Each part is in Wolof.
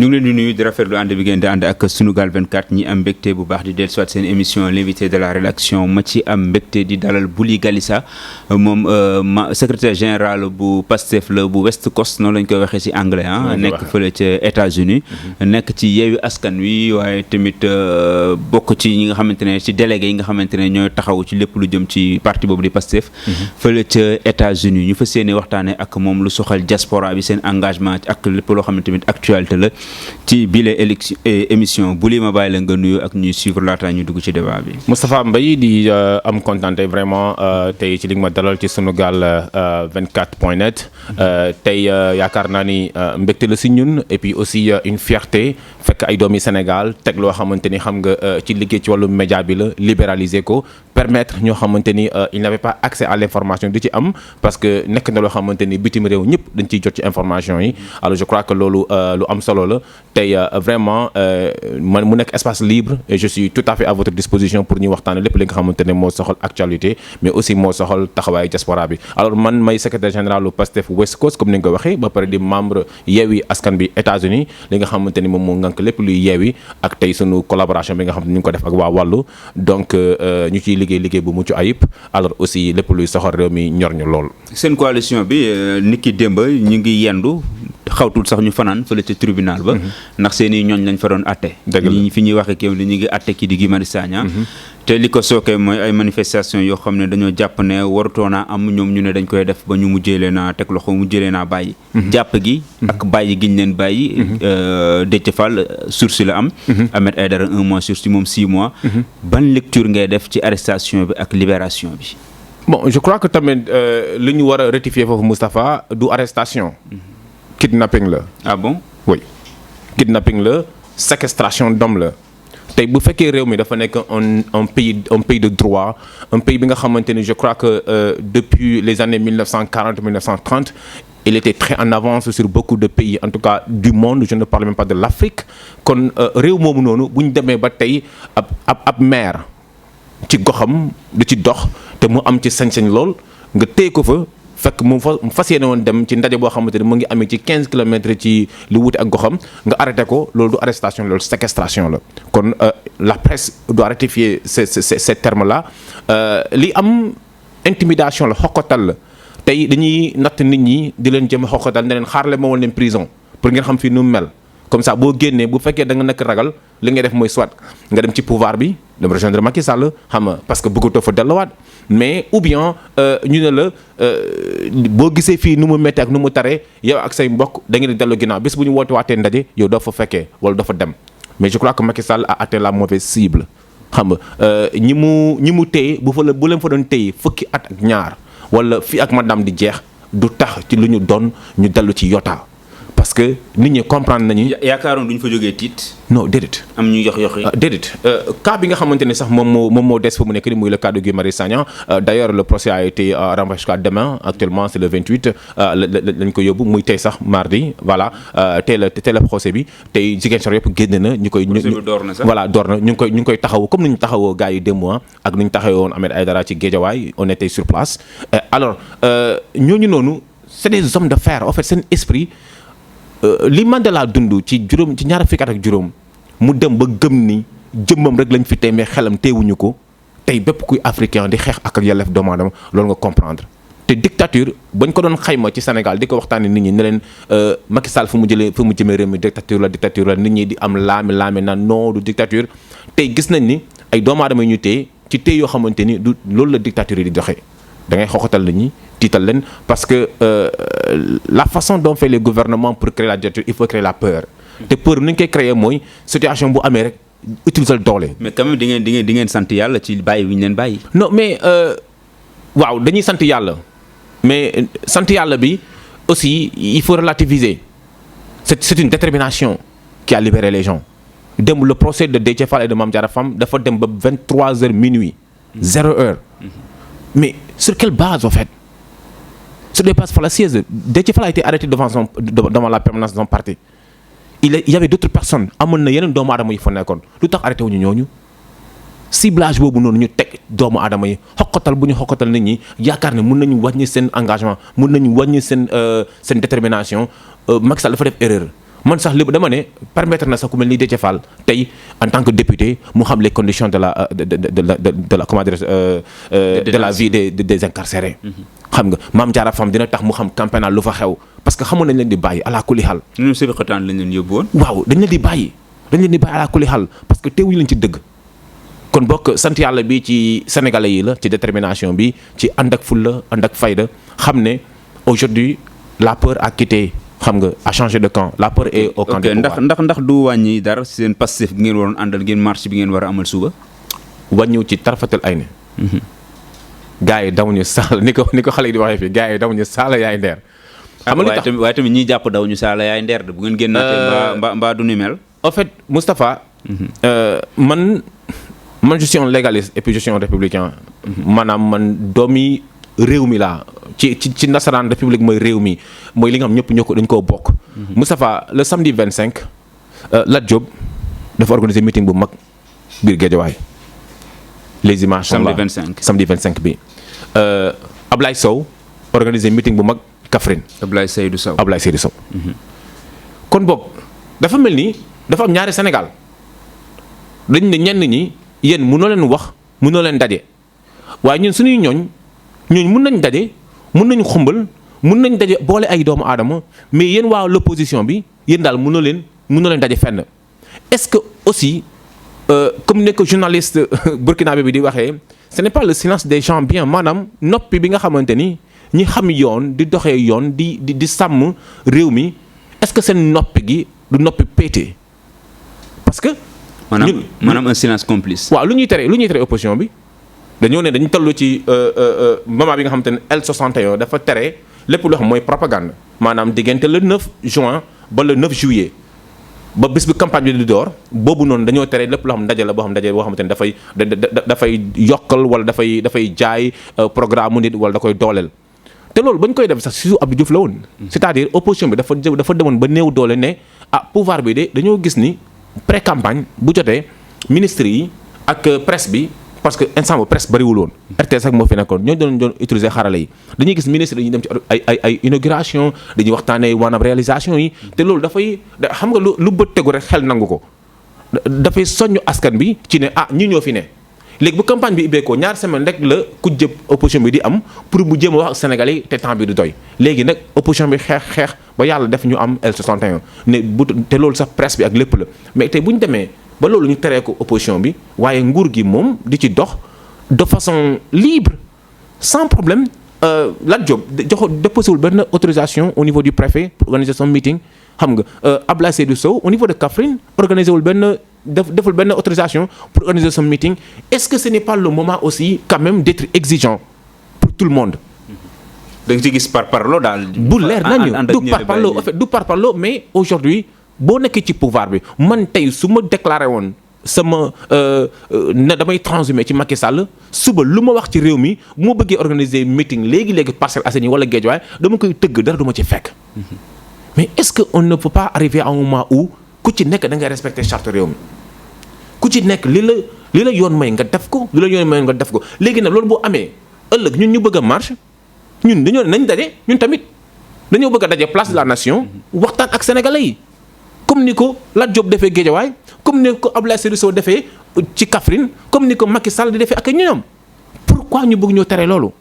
ñu ngi leen di nuyu di rafetlu ànd bi ngeen di ànd ak Sunugal 24 ñi am mbégte bu baax di dellusiwaat seen émission l'invité de la rédaction ma ci am mbégte di dalal Bouly Galissa moom secrétaire général bu Pastef la bu West Coast noonu lañ koy waxee ci anglais nekk fële ca États-Unis nekk ci Yewwi Askan Wi waaye tamit bokk ci ñi nga xamante ne ci délégué yi nga xamante ne ñooy taxaw ci lépp lu jëm ci parti boobu di Pastef fële ca États-Unis ñu fas yéene waxtaane ak moom lu soxal diaspora bi seen engagement ak lépp loo xam ne tamit actualité la ci bile émission Bouly ma bàyyi la nga nuyu ak ñuy suivre laata ñu dugg ci débat bi. Moustapha Mbaye di am contenté vraiment tey ci li nga ma dalal ci Sunugal 24.net tey yaakaar naa ni mbégte la si ñun et puis aussi une fierté fekk ay doomi Sénégal teg loo xamante ni xam nga ci liggéey ci wàllu média bi la libéraliser ko permettre ñoo xamante ni il n'avait pas accès à l'information di ci am parce que nekk na loo xamante ni bitim réew ñëpp dañ ciy jot ci information yi alors je crois que loolu lu am solo la tey vraiment man mu nekk espace libre et je suis tout à fait à votre disposition pour ñu waxtaane lépp li nga xamante ne moo soxal actualité mais aussi moo soxal taxawaayu diaspora bi alors man may secrétaire général u Pastef West Coast comme ni nga ko waxee ba pare di membre Yewwi Askan bi États-Unis li nga xamante ni moom moo ngànk lépp luy Yewwi ak tey sunu collaboration bi nga xam ne ñu ngi ko def ak waa wàllu donc ñu ciy liggéey bu mucc ayib alors aussi lépp luy soxal réew mi ñor ñu lool. seen coalition bi niki démb ñu ngi yendu xawtul sax ñu fanaan fële ca tribunal ba ndax seen i ñooñ lañ fa doon atte ñi fi ñuy waxee kéem li ñu ngi atte kii di Guy Marius Sagna te li ko sookee mooy ay manifestation yoo xam ne dañoo jàpp ne warutoona am ñoom ñu ne dañ koy def ba ñu mujjee leen a teg loxo mujjee leen a bàyyi jàpp gi ak bàyyi giñ leen bàyyi Déthié Fall sursis la am Ahmed Aïdara 1 mois sursis moom 6 mois ban lecture ngay def ci arrestation bi ak libération bi. Bon je crois que tamit li ñu war a rectifier foofu Moustapha du arrestation kidnapping la. Ah bon? Oui kidnapping la séquestration d'homme la tey bu fekkee réew mi dafa nekk un pays de droit un pays bi nga xamante ni je crois que depuis les années 1940-1930 il était très en avance sur beaucoup de pays en tout cas du monde je ne parle même pas de l'Afrique kon réew moomu noonu bu ñu demee ba tey ab maire ci goxam du ci dox te mu am ci sañ-sañ lool nga téye ko fa. fekk mu fas yéene woon dem ci ndaje boo xamante ne mu ngi amee ci 15 kilomètres ci lu wuute ak goxam nga arrêté ko loolu du arrestation loolu séquestration la kon la presse doit rectifier ces termes là li am intimidation la xoqatal la tey dañuy natt nit ñi di leen jëm a xoqatal ne leen xaarale ma woon leen prison pour ngeen xam fii nu mu mel comme ça boo génnee bu fekkee da nga nekk ragal li ngay def mooy soit nga dem ci pouvoir bi dem rejoindre Macky Sall xam nga parce que bëggatoo fa delluwaat mais ou bien ñu ne la boo gisee fii nu mu métti ak nu mu taree yow ak say mbokk da ngeen di dellu ginnaaw bés bu ñu woote waatee ndaje yow doo fa fekkee wala doo fa dem mais je crois que Macky Sall a atteint la mauvaise cible xam nga ñi mu téye bu leen fa doon téye fukki at ak ñaar wala fii ak madame di jeex du tax ci lu ñu doon ñu dellu ci yota parce que nit ñi comprendre nañu. yaakaaroon duñ fa jógee tiit. non déedéet. am ñu yox-yoxi. déedéet cas bi nga xamante ne sax moom moo des fa mu nekk nii muy le cas de Guy Marius Sagna d'ailleurs le procès a été renvoyé jusqu'à demain actuellement c'est le 28 lañ ko yóbbu muy tey sax mardi voilà tey la procès bi tey Ziguinchor yëpp génn na ñu koy. procès bi door na sax voilà door na ñu ngi koy taxawu comme ni ñu taxawoo gars yi démb ak ni ñu taxawoo woon Ahmed Aïdara ci Guédiawaye on était sur place alors ñooñu noonu c'est des hommes de fer en fait seen esprit. li Mandela dund ci ñaar fukki at ak juróom mu dem ba gëm ni jëmmam rek lañ fi tey mais xelam teewuñu ko tey bépp kuy africain di xeex ak yelleef doomu aadama loolu nga comprendre te dictature bañ ko doon xayma ci Sénégal di ko waxtaanee nit ñi ne leen Macky Sall fu mu jëmee réew mi dictature la nit ñi di am laame naan non du dictature tey gis nañ ni ay doomu aadama ñu téye ci téye yoo xamante ni du loolu la dictature yi di doxee da ngay xoxatal nit ñi tiital leen parce que la façon dont fait les gouvernements pour créer la dictature il faut créer la peur te peur ni ñu koy créer mooy situation bu amee rek utiliser doole. mais quand même di ngeen sant yàlla ci bàyyi bi ñu leen bàyyi. non mais waaw dañuy sant yàlla mais sant yàlla bi aussi il faut relativiser c'est une détermination qui a libéré les gens dem le procès de Déthié Fall et de Mame Diarra Fam dafa dem ba 23h minuit 0h mais sur quelle base en fait. Sur des bases fallacieuses. Déthié Fall a été arrêté devant la permanence de son parti. Il y avait d'autres personnes amoon na yeneen doomu aadama yi fa nekkoon lu tax arrêté wuñu ñooñu ciblage boobu noonu ñu teg doomu aadama yi xoqatal bu ñu xoqatal nit ñi yaakaar ne mun nañu wàññi seen engagement mun nañu wàññi seen détermination Macky Sall dafa def erreur man sax li dama ne permettre na sax ku mel ni Déthié Fall tey en tant que député mu xam les conditions de la comment dire de la vie des incarcérés. xam nga Mame Diarra Fam dina tax mu xam camp pénal lu fa xew parce que xamoon nañ leen di bàyyi ala kulli xal. ñun Sëbi Xotaan lañ leen yóbbu woon. waaw dañ leen di bàyyi ala kulli xal parce que teewuñu leen ci dëgg. kon bokk sant yàlla bi ci sénégalais yi la ci détermination bi ci ànd ak fulla ànd ak fayda xam ne aujourd'hui la peur a quitté. xam nga a changé de camp la peur est au camp du pouvoir. ndax du wàññi dara seen Pastef bi ngeen waroon àndal ngeen marche bi ngeen war a amal suba. wàññiw ci tarfatal ay ne. gars yi daw ñu saala ni ko xale yi di waxee fii gars yi daw ñu saala yaay ndeer. xam nga waaye tamit ñiy jàpp daw ñu saala yaay ndeer de bu ngeen génnaatee mbaa du ni mel. en fait Moustapha. man je suis un légaliste et puis je suis un républicain. maanaam man doomi réew mi laa ci nasaraan république mooy réew mi mooy li nga xam ñëpp dañ koo bokk. Moustapha le samedi 25 Lat Diop dafa organiser meeting bu mag biir Guédiawaye les images sont là samedi 25 bi. Ablaye Sow organiser meeting bu mag Kaffrine. Ablaye Seydou Sow. kon boog dafa mel ni dafa am ñaari Sénégal dañ ne ñenn ñi yéen mënoo leen wax mënoo leen daje waaye ñun suñuy ñooñ mun nañ daje mun nañu xumbal mun nañ daje boole ay doomu aadama mais yéen waa l'opposition bi yéen daal mënoo leen daje fenn. est-ce que aussi comme ne ko journaliste burkinabé bi di waxee ce n'est pas le silence des gens bien maanaam noppi bi nga xamante ni ñi xam yoon di doxee yoon di sàmm réew mi est-ce que seen noppi gi du noppi pété parce que. maanaam un silence complice. waaw lu ñuy tere opposition bi. dañoo ne dañu toll ci moment bi nga xamante ne L61 dafa tere lépp loo xam mooy propagande maanaam diggante le 9 juin ba le 9 juillet ba bis bi campagne bi di door boobu noonu dañoo tere lépp loo xam ndaje la boo xamante ne dafay yokkal wala dafay jaay programme nit wala da koy dooleel. te loolu ba ñu koy def sax si Abdou Diouf la woon. c'est-à-dire opposition bi dafa demoon ba néew doole ne pouvoir bi de dañoo gis ni pré campagne bu jotee ministres yi ak presse bi. parce que ensemble presse bariwul woon RTS ak moo fi nekkoon ñoo doon utiliser xarala yi dañuy gis ministre dañuy dem ci ay inauguration dañuy waxtaanee waanaam réalisation yi te loolu dafay xam nga lu bët tegu rek xel nangu ko dafay soññ askan bi ci ne ñi ñoo fi ne léegi bu campagne bi ibbeekoo ñaar semaine rek la ku jëb opposition bi di am pour bu jéem a wax ak Sénégalais yi te temps bi du doy léegi nag opposition bi xeex ba yàlla def ñu am L61 ne te loolu sax presse bi ak lépp la mais tey bu ñu demee ba loolu ñu teree ko opposition bi waaye nguur gi moom di ci dox de façon libre sans problème Lat Diop déposé wul benn autorisation au niveau du préfet pour organiser son meeting xam nga Ablaye Seydou Sow au niveau de Kaffrine organisé wul deful benn autorisation pour organiser son meeting est-ce que ce n'est pas le moment aussi quand même d'être exigeant pour tout le monde. da nga ci gis parparloo daal. bu leer nañu du parparloo mais aujourd'hui boo nekkee ci pouvoir bi man tey su ma déclaré woon sama ne damay transhumé ci Macky Sall suba lu ma wax ci réew mi bu ma bëggee organiser meeting léegi Parcelles Assainies wala Guédiawaye dama koy tëgg dara du ma ci fekk. mais est-ce que on ne peut pas arriver à un moment où ku ci nekk da ngay respecter charte réew mi ku ci nekk li la yoon may nga def ko léegi nag loolu boo amee ëllëg ñun ñu bëgg a marche ñun dañoo nañ daje ñun tamit dañoo bëgg a daje place de la nation waxtaan ak sénégalais yi. comme ni ko Lat Diop defee Guédiawaye comme ni ko Abdoulaye Seydou Sow defee ci Kaffrine comme ni ko Macky Sall di defee ak ñoom pourquoi ñu bëgg ñoo tere loolu.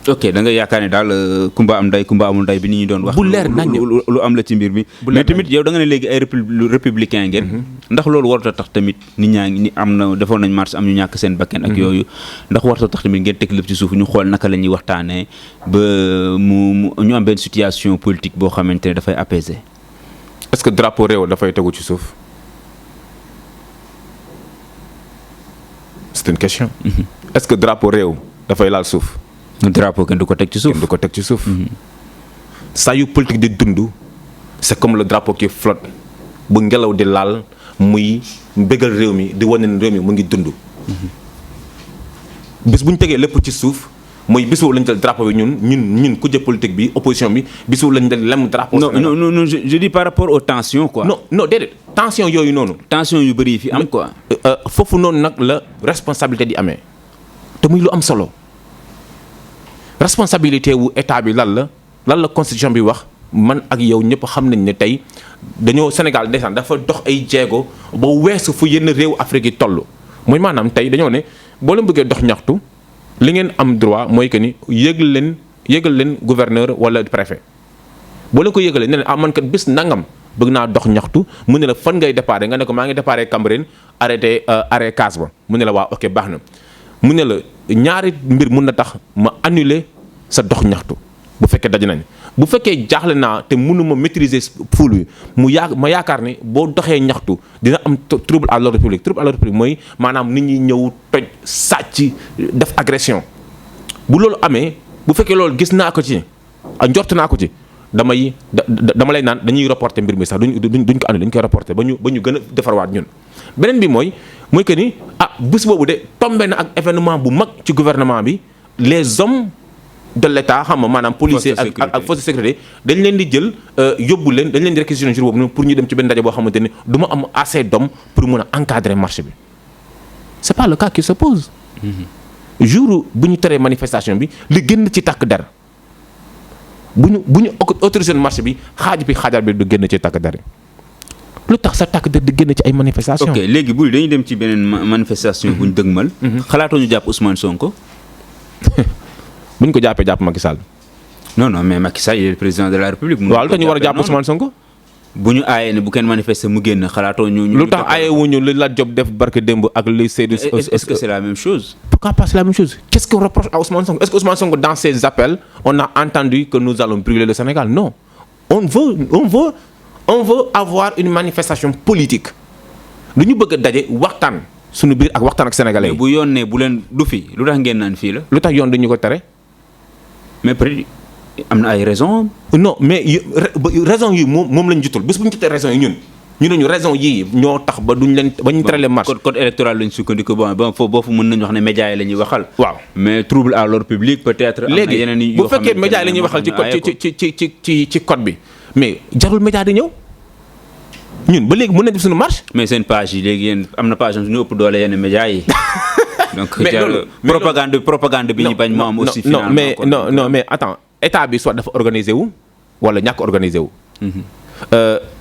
ok da nga yaakaar ne daal kumba am nday kumba amul nday bi ni ñu doon wax. bu leer nañ lu am la ci mbir mi. mais tamit yow da nga ne léegi ay républicain ngeen. ndax loolu warut a tax tamit nit ñaa ngi ni am na defoon nañ marche am ñu ñàkk seen bakken ak yooyu. ndax warut a tax tamit ngeen teg lépp ci suuf ñu xool naka la ñuy waxtaanee ba ñu am benn situation politique boo xamante ne dafay apaiser. est-ce que drapeau réew dafay tegu ci suuf. c'est une question. est-ce que drapeau réew dafay laal suuf. drapeau kenn du ko teg ci suuf. kenn du ko teg ci suuf. saa yu politique di dund c'est comme le drapeau qui flotte bu ngelaw di laal muy bégal réew mi di wane ne réew mi mu ngi dund. bis bu ñu tegee lépp ci suuf mooy bis boobu lañ jël drapeau bi ñun ku jël politique bi opposition bi bis boobu lañ jël lem drapeau. non je dis par rapport aux tensions quoi. non déedéet tension yooyu noonu. tension yu bëri yi fi am quoi. foofu noonu nag la responsabilité di amee te muy lu am solo. responsabilité wu état bi lan la constitution bi wax man ak yow ñëpp xam nañ ne tey dañoo Sénégal ndeysaan dafa dox ay jéego ba weesu fu yenn réew Afrique yi toll mooy maanaam tey dañoo ne boo leen bëggee dox ñaxtu li ngeen am droit mooy que ni yëgal leen gouverneur wala préfet boo leen ko yëgalee ne leen man kat bis nangam bëgg naa dox ñaxtu mu ne la fan ngay déparé nga ne ko maa ngi déparé Cambérène arrêté arrêt Case ba mu ne la waaw ok baax na mu ne la ñaari mbir mun na tax ma annuler sa dox ñaxtu bu fekkee daj nañ bu fekkee jaaxle naa te mënuma maîtriser foule bi ma yaakaar ne boo doxee ñaxtu dina am trouble à l'ordre public trouble à l'ordre public mooy maanaam nit ñi ñëw toj sàcc def agression bu loolu amee bu fekkee loolu gis naa ko ci njort naa ko ci dama lay naan dañuy reporter mbir mi sax duñ ko annulé dañ koy reporter ba ñu gën a defarwaat ñun. beneen bi mooy que ni bés boobu de tombé na ak événement bu mag ci gouvernement bi les hommes de l'État xam nga maanaam policier ak force de sécurité dañ leen di jël yóbbu leen dañ leen di réquisitionner jour boobu pour ñu dem ci benn ndaje boo xamante ni du ma am assez d'hommes pour mën a encadrer marché bi c'est pas le cas qui se pose. jour bu ñu teree manifestation bi li génn ci takk der bu ñu autorisé marché bi xaajar bi du génn ci takk der lu tax sa takk der di génn ci ay manifestation ok léegi bul dañuy dem ci beneen manifestation bu ñu dëgmal. xalaatoo ñu jàpp Ousmane Sonko. bu ñu ko jàppee jàpp Macky Sall. non mais Macky Sall il est le président de la République. waaw lu tax ñu war a jàpp Ousmane Sonko. bu ñu aayee ne bu kenn manifester mu génn xalaatoo ñu. lu tax aayee wuñu li Lat Diop def barke démb ak li Seydou. est-ce que c'est la même chose. Pourquoi pas c'est la même chose? Qu'est-ce qu'on reproche à Ousmane Sonko? Est-ce que Ousmane Sonko dans ses appels on a entendu que nous allons brûler le Sénégal? Non. On veut avoir une manifestation politique. lu ñu bëgg a daje waxtaan suñu biir ak waxtaan ak sénégalais yi. bu yoon ne bu leen du fi lu tax ngeen naan fii la. lu tax yoon dañu ko tere. mais peut-être am na ay raisons. non mais raison yi moom lañ jutul bés bu ñu jotee raison yi ñu ne ñu raison yii ñoo tax ba duñ leen ba ñu tere leen marche. code électoral lañu sukkandiku bon foofu boo fu mën nañu wax ne médias yi la ñuy waxal. waaw mais trouble à l'ordre public peut-être. am na yeneen léegi bu fekkee médias yi la ñuy waxal ci code bi mais jarul média di ñëw ñun ba léegi mën nañ def suñu marche. mais seen page yi léegi yéen am na page am suñu ëpp doole yenn médias yi. donc propagande bi ñu bañ moo am aussi. finalement non mais attends état bi soit dafa organisé wu wala ñàkk organisé wu.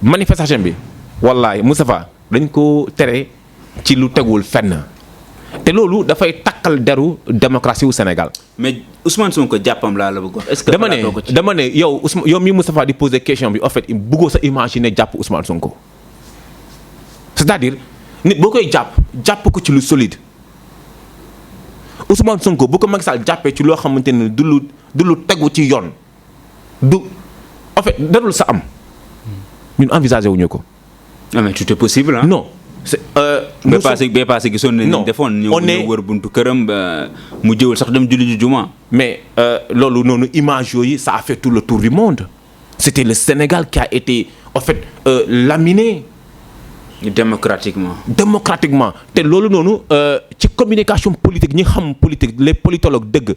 manifestation bi. wallaay Moustapha dañ ko tere ci lu tegul fenn te loolu dafay takkal deru démocratie wu Sénégal. mais Ousmane Sonko jàppam laa la bëgg wax. est-ce que dama ne yow mi Moustapha di poser question bi en fait bëggoo sa imaginer jàpp Ousmane Sonko c'est-à-dire nit boo koy jàpp ko ci lu solide Ousmane Sonko bu ko Macky Sall jàppee ci loo xamante ne du lu tegu ci yoon du en fait darul sa am ñun envisagé wuñu ko. ah mais tout est possible ah. non c'est. bee passé gisoon nañu. non defoon ñëw wër buntu këram mu jëwul sax dem julli ji juma. mais loolu noonu image yooyu ça a fait tout le tour du monde. c'était le Sénégal qui a été en fait laminé. démocratiquement te loolu noonu ci communication politique ñi xam politique les politologues dëgg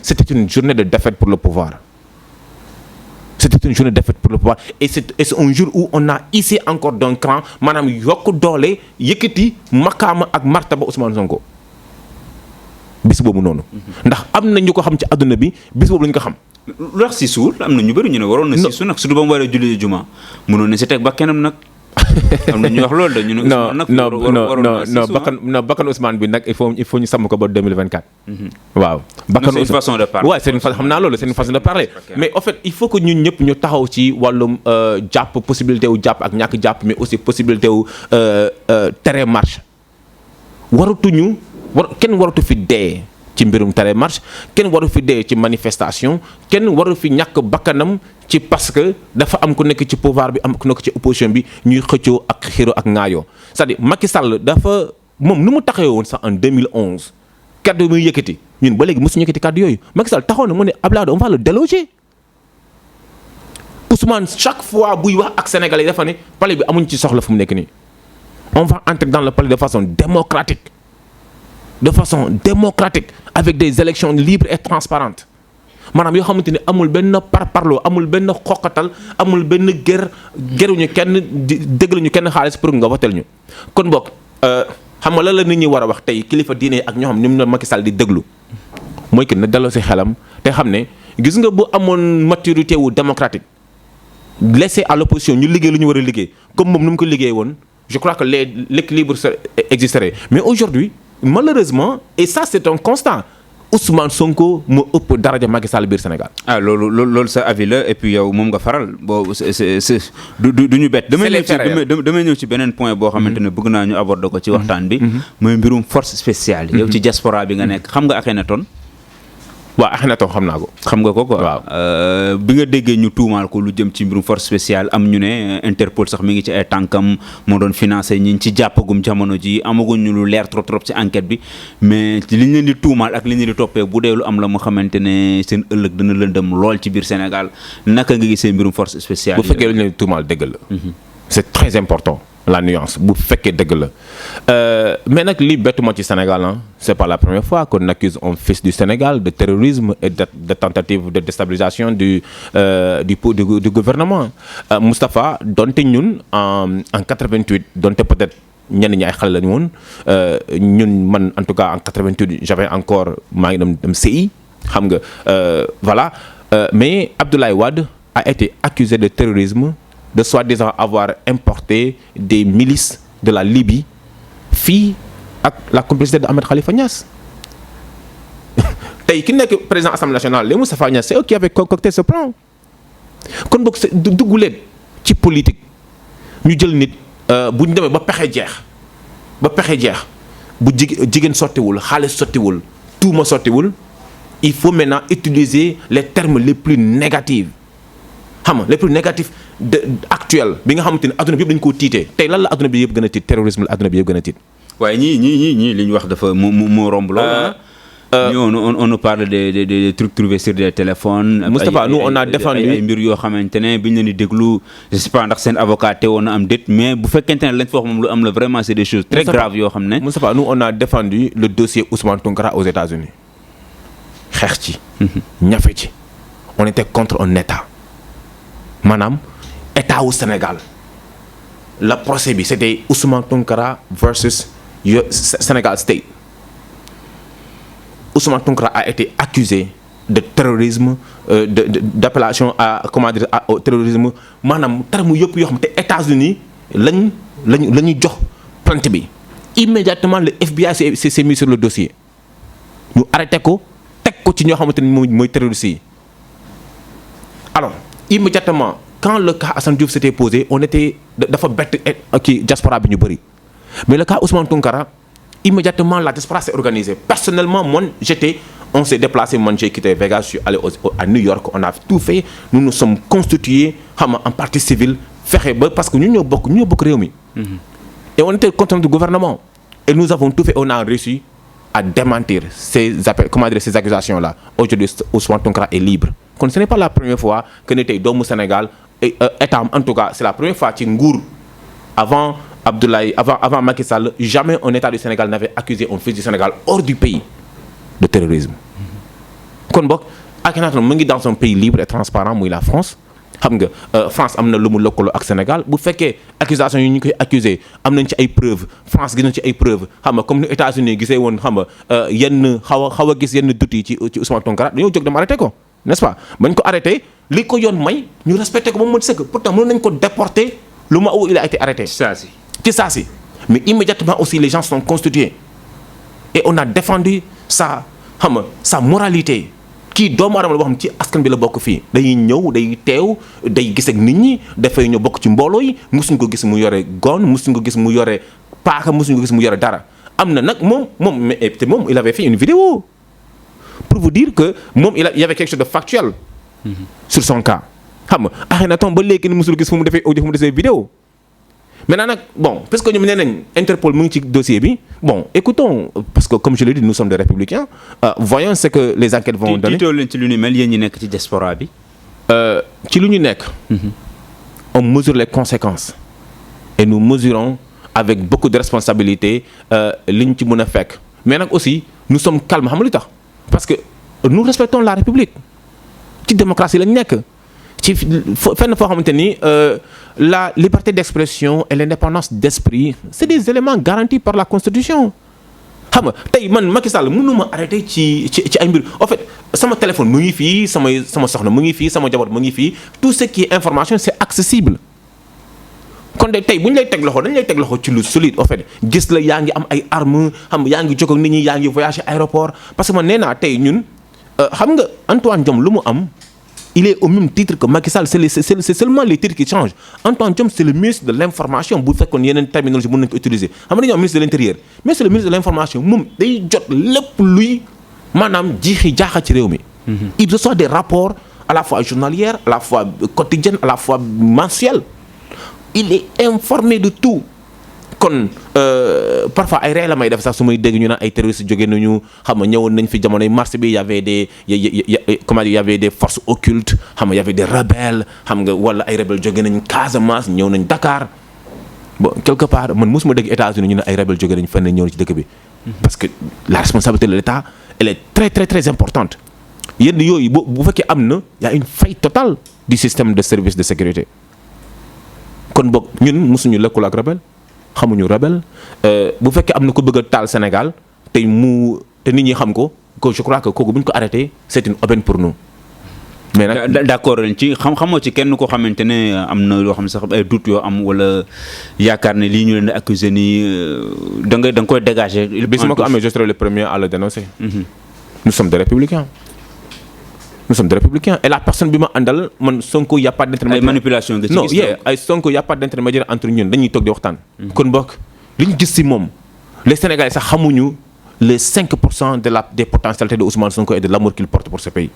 c'était une journée de défaite pour le pouvoir. C'était une journée de défaite pour le pouvoir et c'est un jour où on a hissé encore d'un cran maanaam yokk doole yëkkati makaama ak martaba Ousmane Sonko bis boobu noonu. ndax am na ñu ko xam ci àdduna bi bis boobu la ñu ko xam. lu tax si suul am na ñu bëri ñu ne waroon na si suul nag surtout ba mu waree julli juma mënoon na si teg ba kenam nag. am na ñu wax loolu de ñu ne. non bakkan Ousmane bi nag il faut ñu sàmm ko ba 2024. waaw bakkan c'est une façon de parler. waaw c'est une façon xam naa loolu c'est une façon de parler. mais en fait il faut que ñun ñëpp ñu taxaw ci wàllum jàpp possibilité wu jàpp ak ñàkk jàpp mais aussi possibilité wu tere marche kenn waratu fi dee ci mbirum tere marche kenn waru fi dee ci manifestation kenn waru fi ñàkk bakkanam ci parce que dafa am ku nekk ci pouvoir bi am ku nekk ci opposition bi ñuy xëccoo ak xiro ak ŋaayoo c'est-à-dire Macky Sall dafa moom nu mu taxawee woon sax en 2011 kaddu muy yëkkati ñun ba léegi mosuñu yëkkati kaddu yooyu Macky Sall taxaw na mu ne Abdoulaye on va le déloger Ousmane chaque fois buy wax ak Sénégalais yi dafa ne palais bi amuñ ci soxla fu mu nekk nii on va entrer dans le palais de façon démocratique avec des élections libres et transparentes maanaam yoo xamante ni amul benn parparloo amul benn xoqatal amul benn geruñu kenn dégluñu kenn xaalis pour nga votel ñu kon boog xam nga la nit ñi war a wax tey kilifa diine ak ñoo xam ni mu ne Macky Sall di déglu mooy que na delloo si xelam te xam ne gis nga bu amoon maturité wu démocratique laisser à l'opposition ñu liggéey lu ñu war a liggéey comme moom nu mu ko liggéey woon je crois que l'équilibre existerait mais aujourd'hui malheureusement et ça c'est un constat Ousmane Sonko moo ëpp daraja Macky Sall biir Sénégal. ah loolu sa avis la et puis yow moom nga faral boo c'est du ñu bett. damay ñëw ci beneen point boo xamante ne bëgg naa ñu aborder ko ci waxtaan bi. mooy mbirum force spéciale. yow ci diaspora bi nga nekk xam nga Akhenaton. waaw Akhenaton xam naa ko. xam nga ko quoi. waaw bi nga déggee ñu tuumaal ko lu jëm ci mbirum force spéciale am ñu ne Interpol sax mi ngi ci ay tànkam moo doon financé ñi ci jàppagum jamono ji amaguñ ñu lu leer trop ci enquête bi mais liñ leen di tuumaal ak liñ leen di toppee bu dee lu am la mu xamante ne seen ëllëg dana lëndëm lool ci biir Sénégal naka nga gisee mbirum force spéciale. bu fekkee lu ñu leen di tuumaal dëgg la. c'est très important. la nuance bu fekkee dëgg la mais nag li bettuma ci Sénégal ah c'est pas la première fois qu'on accuse un fils du Sénégal de terrorisme et de tentative de déstabilisation du gouvernement Moustapha donte ñun en 88 donte peut-être ñenn ñi ay xale lañu woon ñun man en tout cas en 88 j'avais encore maa ngi dem CI xam nga voilà mais Abdoulaye Wade a été accusé de terrorisme de soi-disant avoir importé des milices de la Libye fii ak la complicité de Ahmed Khalifa Niass tey ki nekk président Assemblée nationale les Moustapha Niasse c'est eux qui avaient concocté ce plan kon boog dugguleen ci politique ñu jël nit bu ñu demee ba pexe jeex bu jigéen sottiwul xaalis sottiwul tuuma sottiwul il faut maintenant utiliser les termes les plus négatifs xam nga les plus négatifs actuel bi nga xamante ne adduna bi yëpp dañu koo tiitee tey lan la adduna bi yëpp gën a tiit terrorisme la adduna bi yëpp gën a tiit. waaye ñii li ñu wax dafa moo romb loolu. on nous parle des trucs trouvés sur des téléphones. Moustapha nous on a défendu ay mbir yoo xamante ne biñ leen di déglu je sais pas ndax seen avocat teewoon na am déet mais bu fekkente ne lañ fa wax moom lu am la vraiment c'est des choses très graves yoo xam ne. Moustapha nous on a défendu le dossier Ousmane Tounkara aux États-Unis xeex ci. ñafe ci on était contre un État maanaam. État au Sénégal le procès bi c'était Ousmane Tounkara versus Sénégal State Ousmane Tounkara a été accusé de terrorisme d'appellation à comment dire au terrorisme maanaam terme yëpp yoo xam te États-Unis lañu jox plainte bi immédiatement le FBI s'est mis sur le dossier ñu arrêté ko teg ko ci ñoo xamante ni mooy terroristes yi alors immédiatement quand le cas Assane Diouf s'était posé on était dafa bett kii diaspora bi ñu bëri mais le cas Ousmane Tounkara immédiatement la diaspora s'est organisée personnellement on s'est déplacé man j'ai quitté Vegas je suis allé à New York on a tout fait nous nous sommes constitués xam nga en partie civile fexe ba parce que ñun ñoo bokk réew mi et on était contre le gouvernement et nous avons tout fait on a réussi à démentir ces accusations là aujourd'hui Ousmane Tounkara est libre kon ce n'est pas la première fois que ne tey doomu Sénégal état en tout cas c'est la première fois ci nguur avant Macky Sall jamais un État du Sénégal n'avait accusé un fils du Sénégal hors du pays de terrorisme kon boog Akhenaton mu ngi dans un pays libre et transparent muy la France xam nga France am na lu mu lëkkaloo ak Sénégal bu fekkee accusation yi ñu koy accuser am nañ ci ay preuves France gis nañ ci ay preuves xam nga comme ni États-Unis gisee woon xam nga yenn xaw a gis yenn doute yi ci Ousmane Tounkara dañoo jóg dem arrêté ko n'est-ce pas bañ ko arrêté li ko yoon may ñu respecté ko ba mu mën sëkk pourtant mën nañ ko déporter le mois où il a été arrêté. ci saa si mais immédiatement aussi les gens sont constitués et on a défendu sa moralité kii doomu aadama la boo xam ci askan bi la bokk fii day ñëw day teew day gis ak nit ñi dafay ñëw bokk ci mbooloo yi mosuñ ko gis mu yore gon mosuñ ko gis mu yore paaka mosuñ ko gis mu yore dara am na nag moom il avait fait une vidéo pour vous dire que moom il y avait quelque chose de factuel sur son cas xam nga Akhenaton ba léegi ni mosul gis fu mu defee audio fu mu defee vidéo maintenant nag bon parce que ñoom nee nañ Interpol mu ngi ci dossier bi bon écoutons parce que comme je l'ai dit nous sommes des républicains voyons ce que les enquêtes vont donner. tiitoo leen ci lu ni mel yéen ñi nekk ci diaspora bi. ci lu ñu nekk. on mesure les conséquences et nous mesurons avec beaucoup de responsabilité li ñu ci mën a fekk mais nag aussi nous sommes calmes xam nga lu tax parce que nous respectons la République ci démocratie lañ nekk. ci fenn foo xamante ni la liberté d'expression et l'indépendance d'esprit c'est des éléments garantis par la Constitution xam nga tey man Macky Sall mënuma arrêté ci ay mbir en fait sama téléphone mu ngi fii sama soxna mu ngi fii sama jabar mu ngi fii tout ce qui est information c'est accessible. kon de tey bu ñu lay teg loxo dañu lay teg loxo ci lu solide en fait gis la yaa ngi am ay armes xam nga yaa ngi jóg ak nit ñi yaa ngi voyager aéroport parce que man nee naa tey ñun xam nga Antoine Diome lu mu am il est au même titre que Macky Sall c'est seulement les titres qui changent. Antoine Diome c'est le ministre de l'information bu fekkoon yeneen terminologie mën nañu ko utiliser xam nga dañoo am ministre de l'intérieur mais c'est le ministre de l'information moom day jot lépp luy maanaam jiixi jaaxa ci réew mi. il reçoit des rapports à la fois journalières à la fois quotidiennes à la fois mensuels. il est informé de tout kon parfois ay ree la may def sax su may dégg ñu naan ay terroristes jóge nañu xam nga ñëwoon nañ fi jamonoy mars bi y avait des comment dire y avait des forces occultes xam nga y avait des rebelles xam nga wala ay rebelles jóge nañ Casamance ñëw nañ Dakar bon quelque part man mosuma dégg États-Unis ñu ne ay rebelles jóge nañ fenn ñëw ci dëkk bi. parce que la responsabilité de l'État elle est très très très importante yenn yooyu bu fekkee am na y a une faille totale du système de service de sécurité. kon boog ñun mosuñu lëkkaloo ak rebelle xamuñu rebelle bu fekkee am na ko bëgg a taal Sénégal te nit ñi xam ko je crois que kooku bu ñu ko arrêté c'est une aubaine pour nous. mais nag d'accord ci xamoo ci kenn koo xamante ne am na loo xam sax ay doute yoo am wala yaakaar ne lii ñu leen di accuser nii da nga koy dégager. bis ma ko amee je serai le premier à le dénoncer. Nous sommes des républicains. Nous sommes des républicains et la personne bi ma àndal man Sonko y a pas d'intermédiaire. ay manipulation nga ci gis. non ay Sonko y a pas d'intermédiaire entre ñun dañuy toog di waxtaan. kon bokk li ñu gis ci moom les Sénégalais sax xamuñu les 5% des potentialités de Ousmane Sonko et de l'amour qu'il porte pour ce pays.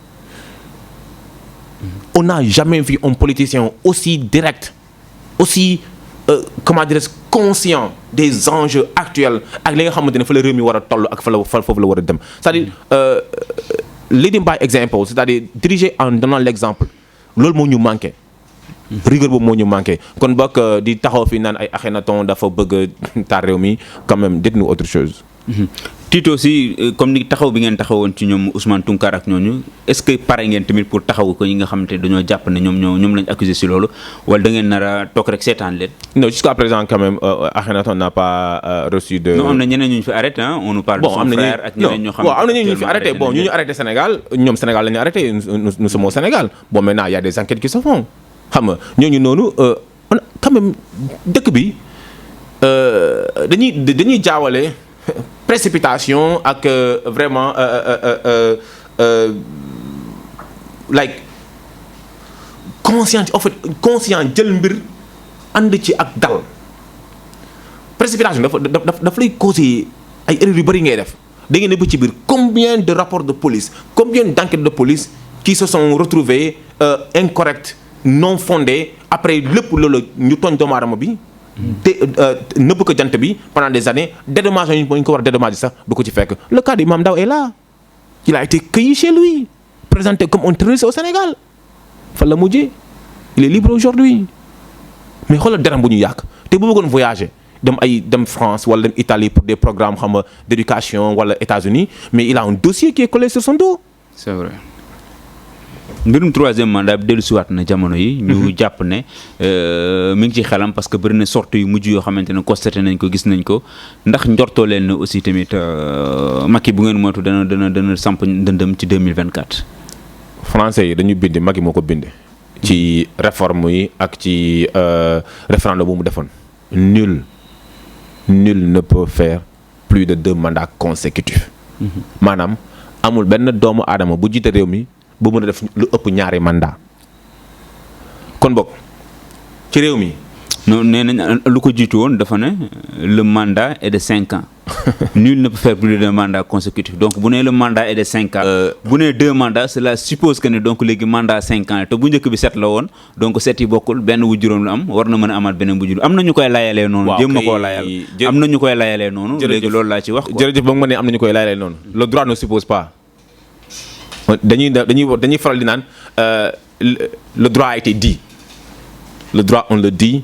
On n'a jamais vu un politicien aussi direct aussi comment dirais-je conscient des enjeux actuels ak li nga xamante ne fa la réew mi war a toll ak foofu la war a dem c'est-à-dire. Leading by example c'est-à-dire diriger en donnant l'exemple loolu moo ñu manqué. rigueur boobu moo ñu manqué kon bokk di taxaw fi naan ay Akhenaton dafa bëgg taal réew mi quand même dites-nous autre chose. Tito aussi comme ni taxaw bi ngeen taxawoon ci ñoom Ousmane Tounkara ak ñooñu est-ce que pare ngeen tamit pour taxaw ko ñi nga xamante ne dañoo jàpp ne ñoom lañ accusé ci loolu wala da ngeen nar a toog rek seetaan leen. non jusqu'à présent quand même Akhenaton n'a pas reçu de. non am na ñeneen ñu fi arrêté on nous parle de son frère ak ñeneen ñoo xam am na ñu fi arrêté bon ñu arrêté Sénégal ñoom Sénégal la ñu arrêté nous sommes au Sénégal bon maintenant il y a des enquêtes qui se font xam nga ñooñu noonu quand même dëkk bi dañuy jaawale. Précipitation ak vraiment like conscient en fait conscient jël mbir ànd ci ak dal précipitation dafa lay causer ay erreurs yu bari ngay def da ngeen ne ba ci biir combien de rapports de police combien d'enquêtes de police qui se sont retrouvés incorrects non fondés après lépp loolu ñu tooñ doomu aadama bi. nëbb ko jant bi pendant des années dédommagement yi ñu ko war a dédommager sax du ko ci fekk le cas de Mame Ndao est là il a été cueilli chez lui présenté comme un terroriste au Sénégal fan la mujjee il est libre aujourd'hui mais xoolal deram bu ñu yàq te bu bëggoon voyager dem France wala dem Italie pour des programmes xam nga d'éducation wala États-Unis mais il a un dossier qui est collé sur son dos. C'est vrai. mbirum troisième mandat bi dellusiwaat na jamono yi. ñu jàpp ne mi ngi ci xelam parce que bëri na sorte yu mujj yoo xamante ne constaté nañ ko gis nañ ko ndax njortoo leen ne aussi tamit Macky bu ngeen moytu dana samp ndëndëm ci 2024. français yi dañu bind Macky moo ko bind. ci réforme yi ak ci référendum bu mu defoon. nul ne peut faire plus de 2 mandats consécutifs. maanaam amul benn doomu aadama bu jiite réew mi. bu mën a def lu ëpp 2 mandat kon bokk ci réew mi. non nee nañ lu ko jiitu woon dafa ne le mandat est de 5 ans. Nul ne peut faire plus de 2 mandats consécutifs donc bu nee le mandat est de 5 ans. bu nee 2 mandats cela suppose que ne donc léegi mandat 5 ans te bu njëkk bi 7 la woon donc 7 yi bokkul benn bu juróom la am war na mën a amaat beneen bu juróom am na ñu koy layalee noonu. jéem na koo layal am na ñu koy layalee noonu. léegi loolu laa ci wax quoi. jërëjëf ba nga ma ne am na ñu koy layalee noonu. le droit ne suppose pas. dañuy faral di naan le droit a été dit le droit on le dit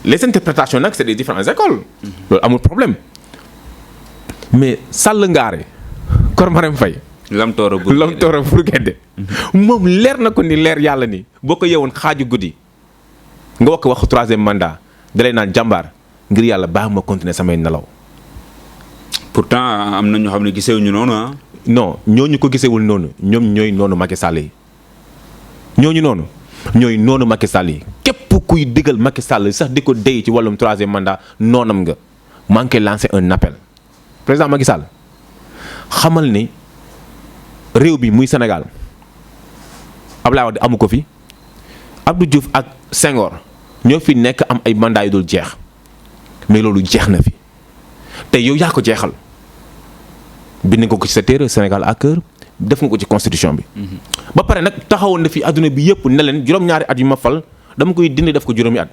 les interprétations nag c'est des différentes écoles. loolu amul problème mais Sall Ngaare Kor Marème Faye. Lam Tooro Bourguédé moom leer na ko ni leer yàlla ni boo ko yeewoon xaaju guddi nga waxu 3e mandat dalay naan jàmbaar ngir yàlla baax ma continuer samay nelaw. pourtant am na ñoo xam ne gisewuñu noonu ah. non ñooñu ko gisewul noonu ñoom ñooy noonu Macky Sall yi ñooñu noonu ñooy noonu Macky Sall yi képp kuy digal Macky Sall sax di ko déy ci wàllum 3e mandat noonam nga maa ngi koy lancer un appel président Macky Sall xamal ni réew bi muy Sénégal Abdoulaye Wade amu ko fi Abdou Diouf ak Senghor ñoo fi nekk am ay mandat yu dul jeex mais loolu jeex na fi te yow yaa ko jeexal bind nga ko ci sa téere Sénégal à cœur def nga ko ci constitution bi. ba pare nag taxawoon na fi adduna bi yëpp ne leen juróom-ñaari at yu ma fal dama koy dindi def ko juróomi at.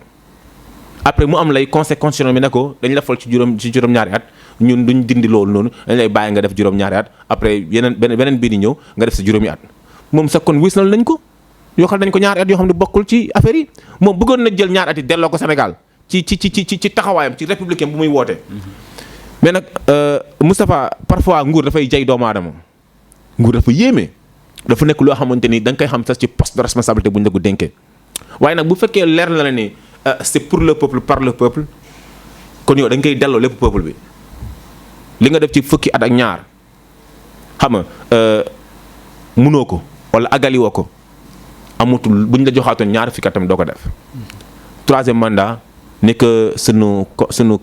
après mu am lay conseil constitutionnel bi ne ko dañ la fal ci juróom-ñaari at ñun duñ dindi loolu noonu dañ lay bàyyi nga def juróom-ñaari at après beneen bii di ñëw nga def sa juróomi at moom sax kon wisnal nañ ko yokkal nañ ko ñaari at yoo xam ne bokkul ci affaire yi moom bëggoon na jël ñaari at yi delloo ko Sénégal ci taxawaayam ci républicain bu muy woote. mais nag Moustapha parfois nguur dafay jay doomu aadama nguur dafa yéeme dafa nekk loo xamante ni da nga koy xam sax ci poste de responsabilité bu ñu la ko dénkee waaye nag bu fekkee leer na la ni c'est pour le peuple par le peuple kon yow da nga koy delloo lépp peuple bi li nga def ci fukki at ak ñaar xam nga munoo ko wala agaliwoo ko amatul bu ñu la joxaatoon ñaar fukki atam doo ko def 3e mandat ni que sunu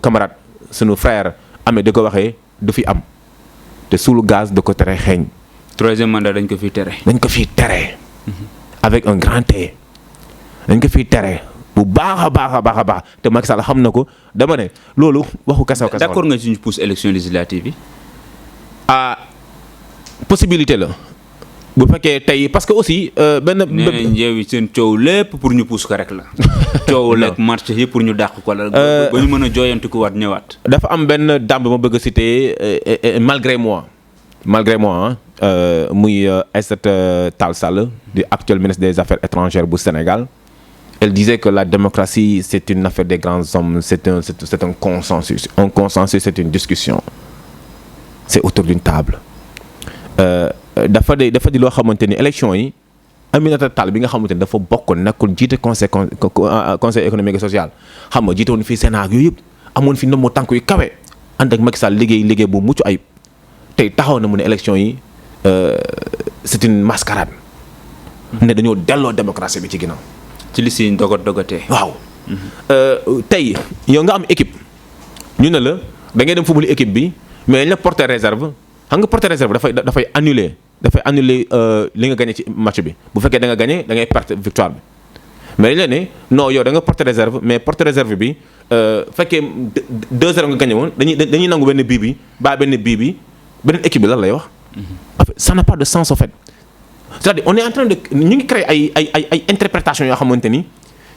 camarade sunu frère amee da ko waxee du fi am te suulu gaz da ko tere xeeñ. 3e mandat dañ ko fiy tere. dañ ko fiy tere. avec un grand T. dañ ko fiy tere bu baax a baax te Macky Sall xam na ko dama ne loolu waxu kasaw kasaw. d'accord nga ci ñu pousse élection législative yi. possibilité la. bu fekkee tey parce que aussi benn. nee njëw seen coow lépp pour ñu pousse ko rek la. coow lekk marché yëpp pour ñu dàq ko la. ba ñu mën a jooyanti ko waat ñëwaat. dafa am benn dame bi ma bëgg a citer malgré moi muy Aïssata Tall Sall di actuel ministre des Affaires étrangères bu Sénégal. Elle disait que la démocratie c'est une affaire des grands hommes c'est un consensus. Un consensus c'est une discussion. C'est autour d'une table. dafa di loo xamante ni élection yi Aminata Tall bi nga xamante ni dafa bokk nekkul jiite conseil économique et social xam nga jiite woon fii Sénat yooyu yëpp amoon fi ndombo tànk yu kawe ànd ak Macky Sall liggéey bu mucc ayib tey taxaw na mu ne élection yi c'est une mascarade ne dañoo delloo démocratie bi ci ginnaaw. ci li si dogatee. waaw. tey yow nga am équipe ñu ne la da ngay dem football équipe bi mais dañ la porter réserve xam nga porter réserve dafay annuler li nga gagné ci match bi bu fekkee da nga gagné da ngay perte victoire bi mais dañ la ne non yow da nga porter réserve mais porter réserve bi fekkee 2-0 nga gagné woon dañuy nangu benn bii bi beneen équipe bi lan lay wax. en fait ça n'a pas de sens en fait c'est-à-dire on est en train de ñu ngi créer ay interprétation yoo xamante ni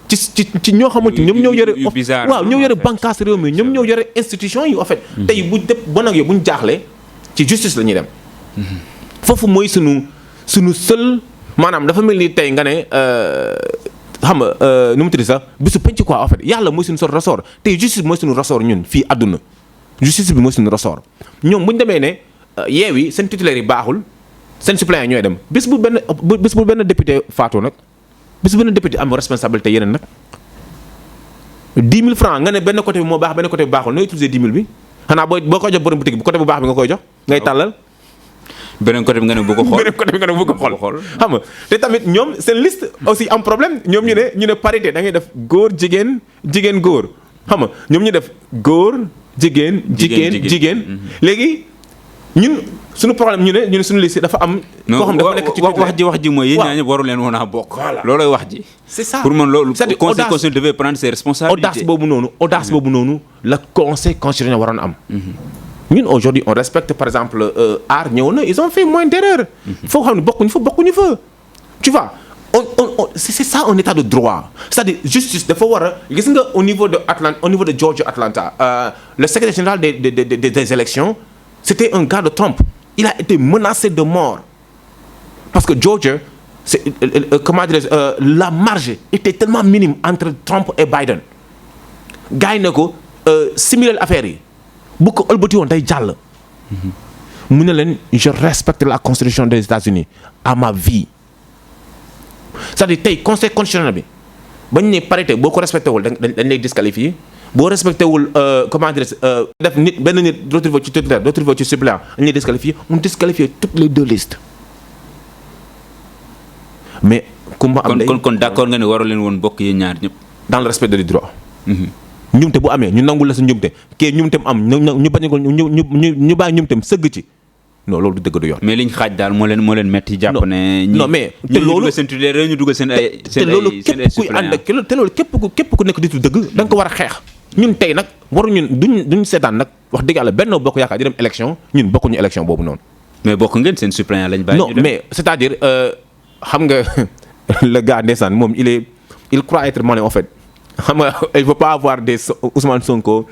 ci ñoo xamante ni ñoom ñoo yore. waaw ñoo yore bànqaas réew mi ñoom ñoo yore institution yi en fait. tey bu nag yow bu ñu jaaxlee ci justice la ñuy dem. foofu mooy sunu seul maanaam dafa mel ni tey nga ne xam nga nu mu tudd sax bisu penc quoi en fait yàlla mooy suñu sor ressort tey justice mooy suñu ressort ñun fii àdduna justice bi mooy suñu ressort ñoom bu ñu demee ne Yewwi seen titulaire yi baaxul seen suppléant ñooy dem bis bu benn député faatu nag bis bu benn député am responsabilité yeneen nag 10 000 francs nga ne benn côté bi moo baax benn côté bi baaxul nooy utiliser 10 000 bi xanaa boo ko jox borom boutique bi côté bu baax bi nga koy jox ngay tàllal. beneen côté bi nga ne bu ko xool beneen côté bi nga ne bu ko xool xam nga te tamit ñoom seen liste aussi am problème ñoom ñu ne parité da ngay def góor jigéen góor xam nga ñoom ñu def góor jigéen léegi ñun suñu problème ñu ne suñu liste dafa am. koo xam dafa nekk ci wax ji mooy yéen ñaa ñëpp waru leen woon a bokk. loolooy wax ji. c'est ça pour man loolu. c'est-à-dire conseil constitutionnel devait prendre ses responsabilités. audace boobu noonu la conseil constitutionnel waroon am. ñun aujourd'hui on respecte par exemple aar ñëw na ils ont fait moins d'erreurs. foo xam ne bokkuñu fa tu vois c'est ça un état de droit c'est-à-dire justice dafa war a gis nga au niveau de Georgia Atlanta le secrétaire général des élections c'était un gars de Trump il a été menacé de mort parce que Georgia c'est comment dirais-je la marge était tellement minime entre Trump et Biden gars yi ne ko simuler affaire yi bu ko ëlbati woon day jàll. mu ne leen je respecte la constitution des États-Unis à ma vie c'est-à-dire tey conseil constitutionnel bi bañ ne parité boo ko respecté wul dañ lay disqualifier boo respecté wul comment dire def nit benn nit retrouvé ci titulaire retrouvé ci suppléant dañ lay disqualifié on disqualifie toutes les deux listes mais. kon d'accord nga ne waru leen woon bokk yéen ñaar ñëpp. dans le respect du droit. njumte bu amee ñu nangul la sa njumte kii njumteem am ñu bañ ko ñu bàyyi njumteem sëgg ci non loolu du dëgg du yoon. mais liñ xaaj daal moo leen metti jàpp ne. non mais te loolu ñu dugal seen ay. te loolu képp kuy ànd ak te loolu képp ku nekk di dëgg da nga ko war a xeex. ñun tey nag waruñu duñ seetaan nag wax dëgg yàlla Benno Bokk Yaakaar di dem élection ñun bokkuñu élection boobu noonu. mais bokk ngeen seen suppléant lañ bàyyi. non mais c'est-à-dire xam nga le gars ndeysaan moom il croit être mané en fait. xam nga il faut pas avoir des Ousmane Sonko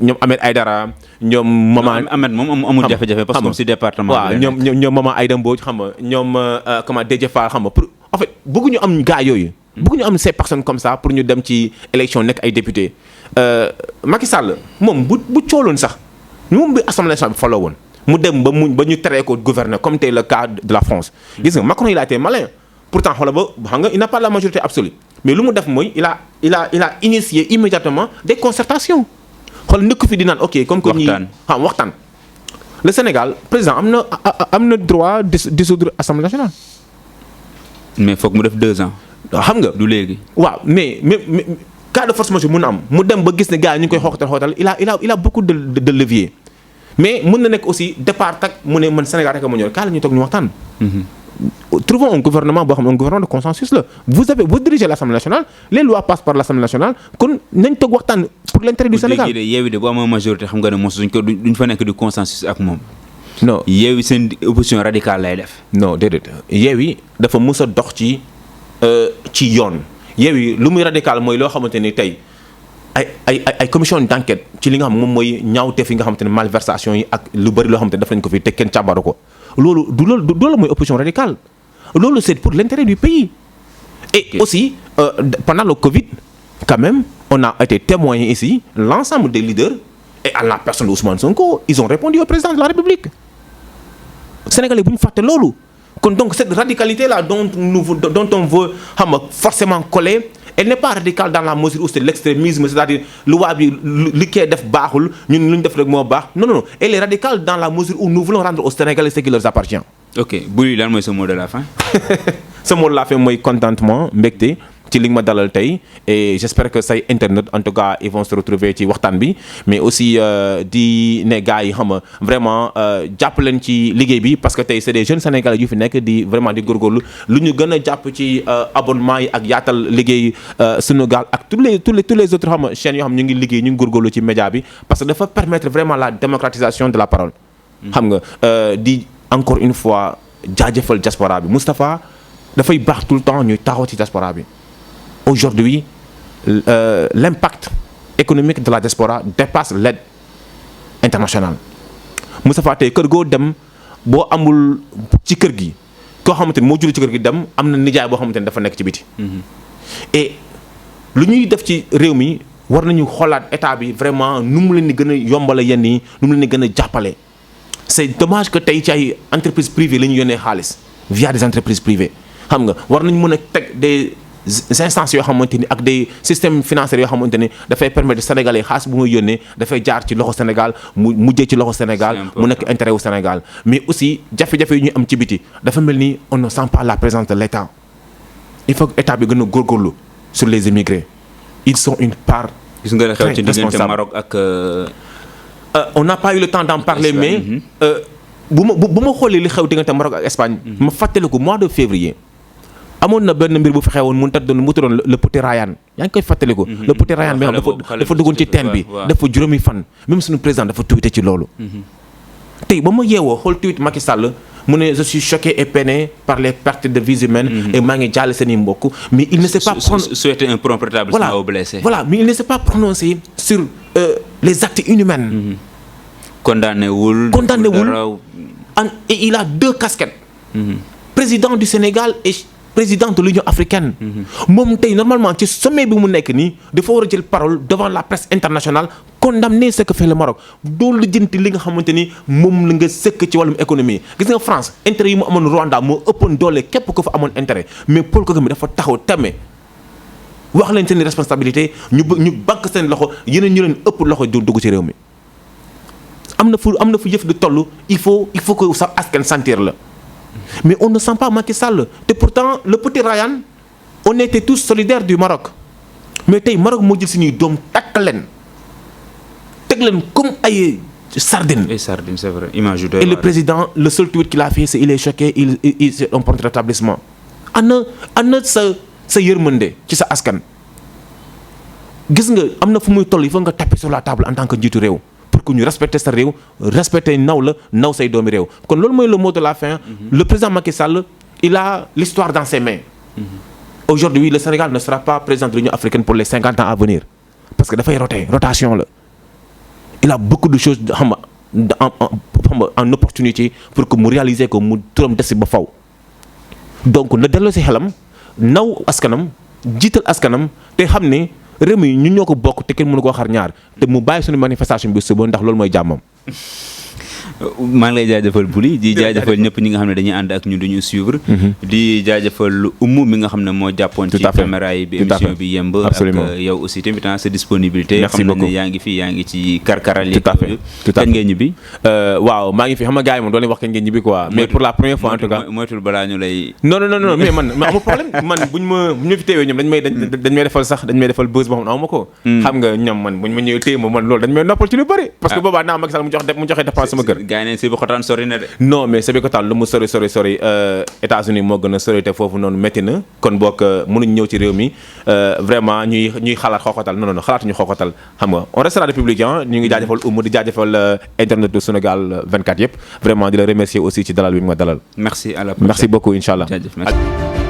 ñoom Ahmed Aïdara ñoom Maman Ahmed moom amul jafe-jafe parce que si département waaw ñoom Maman Aïda Mbodj xam nga ñoom comment Déthié Fall xam nga pour en fait bëgguñu am gars yooyu bëgguñu am ces personnes comme ça pour ñu dem ci élection nekk ay député Macky Sall moom bu cooloon sax moom bi Assemblée nationale bi faloo woon mu dem ba ñu teree ko gouverner comme tey le cas de la France gis nga Macron il a été malin pourtant xoolal ba xam nga il n'a pas la majorité absolue mais lu mu def mooy il a initié immédiatement des concertations xool ndëkk fi di naan ok comme que ñi xam waxtaan le Sénégal président am na droit dissoudre Assemblée nationale mais foog mu def 2 ans xam nga du léegi waaw mais cas de force majeure mun na am mu dem ba gis ne gars yi ñu ngi koy xooxatal il a beaucoup de levier mais mën na nekk aussi départ tak mu ne man Sénégal rek a ma ñor kaa la ñuy toog ñu waxtaan trouvons un gouvernement boo xam ne un gouvernement de consensus la vous dirigez l'Assemblée nationale les lois passent par l'Assemblée nationale kon nañ toog waxtaan pour l'intérêt du Sénégal. Yewwi de bu amoo majorité xam nga ne mos duñ fa nekk di consensus ak moom. non Yewwi seen opposition radicale lay def. non déedéet Yewwi dafa mës a dox ci yoon Yewwi lu muy radical mooy loo xamante ni tey ay commission d'enquête ci li nga xam moom mooy ñaawteef yi nga xamante ne malversation yi ak lu bëri loo xamante ne def nañ ko fi te kenn càmbaru ko. loolu loolu mooy opposition radicale loolu c'est pour l'intérêt du pays et aussi pendant le Covid quand même on a été témoin ici l'ensemble des leaders et à la personne de Ousmane Sonko ils ont répondu au président de la République Sénégalais bu ñu fàtte loolu kon donc cette radicalité là dont on veut xam nga forcément coller elle n'est pas radicale dans la mesure où c'est l'extrémisme c'est-à-dire loi bi li koy def baaxul ñun lu ñu def rek moo baax non elle est radicale dans la mesure où nous voulons rendre aux Sénégalais ce qui leur appartient. ok bu lan mooy sa mot de la fin. sa mot de la fin mooy contentement mbégte ci li nga ma dalal tey et j'espère que say internet en tout cas ils vont se retrouver ci waxtaan bi mais aussi di ne gars yi xam nga vraiment jàpp leen ci liggéey bi parce que tey c'est des jeunes Sénégalais yu fi nekk di vraiment di góorgóorlu lu ñu gën a jàpp ci abonnement yi ak yaatal liggéey Sunugal ak tous les autres xam nga chaînes yoo xam ñu ngi liggéey ñu ngi góorgóorlu ci média bi parce que dafa permettre vraiment la démocratisation de la parole. xam nga di encore une fois jaajëfal diaspora bi Moustapha dafay baax tout le temps ñuy taxaw ci diaspora bi. Aujourd'hui, l'impact économique de la diaspora dépasse l'aide internationale. Moustapha tey kër goo dem boo amul ci kër gi koo xamante ni moo julli ci kër gi dem am na nijaay boo xamante ni dafa nekk ci biti. Et lu ñuy def ci réew mi war nañu xoolaat état bi vraiment nu mu leen di gën a yombale yenn yi nu mu leen di gën a jàppale. C'est dommage que tey ci ay entreprises privées la ñu yónnee xaalis via des entreprises privées xam nga war nañu mën a teg des instances yoo xamante ni ak des systèmes financiers yoo xamante ni dafay permettre Sénégalais xaalis bu muy yónnee dafay jaar ci loxo Sénégal mu mujjee ci loxo Sénégal mu nekk intérêt wu Sénégal mais aussi jafe-jafe yi ñu am ci biti dafa mel ni on ne sent pas la présence de l'État il faut que état bi gën a góorgóorlu sur les immigrés ils sont une part gis nga la xew ci diggante Maroc ak on n'a pas eu le temps d'en parler mais bu ma xoolee li xew diggante Maroc ak Espagne ma fàttaliku mois de février amoon na benn mbir bu fi xewoon mu tuddoon le petit Ryan yaa ngi koy fàttaliku. le petit Ryan bi dafa duggoon ci teen bi dafa juróomi fan même suñu président dafa tweeté ci loolu. tey ba ma yeewoo xool tweet Macky Sall mu ne je suis choqué et peiné par les pertes de vies humaines. et maa ngi jaale seen i mbokk. mais il ne s'est pas souhaité un prompt rétablissement aux blessés. voilà mais il ne s'est pas prononcé sur les actes inhumains. condamné wul et il a 2 casquettes. président du Sénégal et président de l'Union africaine. moom tey normalement ci sommet bi mu nekk nii dafa war a jël parole devant la presse internationale condamner ce que fait le Maroc doo lijjanti li nga xamante ni moom la nga sëkk ci wàllum économie gis nga France intérêt yi mu amoon Rwanda moo ëppoon doole képp ko fa amoon intérêt mais Paul Kagame dafa taxaw teme wax leen seen responsabilité ñu banque seen loxo yeneen ñu leen ëpp loxo dugg ci réew mi am na fu yëf di toll il faut que sa askan sentir la mais on ne sent pas Macky Sall te pourtant le petit Ryan on était tous solidaires du Maroc mais tey Maroc moo jël suñuy doom takk leen teg leen comme ay sardines. Et sardines, c'est vrai. Image et le président le seul tweet qu'il a fait c'est il est choqué il c'est un point de rétablissement ana sa yërmande ci sa askan gis nga am na fu muy toll il faut nga taper sur la table en tant que njiitu réew pour que ñu respecter sa réew respecter naw say doomi réew kon loolu mooy le mot de la fin. Le président Macky Sall il a l'histoire dans ses mains. Aujourd'hui le Sénégal ne sera pas président de l'Union africaine pour les 50 ans à venir parce que dafay rotation la il a beaucoup de choses en opportunité pour que mu réaliser ko mu turam des ba faw donc na delloo si xelam naw askanam jiital askanam te xam ne réew mi ñun ñoo ko bokk te kenn mënu koo xar ñaar te mu bàyyi suñu manifestation bi suba ndax loolu mooy jàmmam. maa ngi lay jaajëfal Bouly di jaajëfal ñëpp ñi nga xam ne dañuy ànd ak ñu duñu suivre. di jaajëfal Oumou mi nga xam ne moo jàppoon ci caméra yi bi émission bi yemb ak yow aussi tamit sa disponibilité. merci xam beaucoup nañ ne yaa ngi fi yaa ngi ci karkaral yi. tout à fait kañ ngeen ñibbi. waaw maa ngi fi xam nga gars yi moom doon nañ wax kañ ngeen ñibbi quoi. mais pour la première fois en tout cas moytul balaa ñu lay. non mais man amul problème man buñ ma fi teewee ñoom dañ may defal buzz boo xam ne aw ma ko. xam nga ñoom man buñ ma ñëwee téye ma man loolu dañ may noppal ci lu bëri. parce que boobaa naa Macky Sall mu joxe dépense sama kër. gaa yi neen Sébikotane sori na de. non mais Sébikotane lu mu sori États-Unis moo gën a sori te foofu noonu métti na kon boog mënuñ ñëw ci réew mi vraiment ñuy xalaat xooxatal non xalaatuñu xooxatal xam nga on restera républicain ñu ngi jaajëfal Oumou di jaajëfal internet du Sénégal 24 yëpp vraiment di la remercier aussi ci dalal bi nga ma dalal. merci à la prochaine merci beaucoup incha allah. jaajëf merci.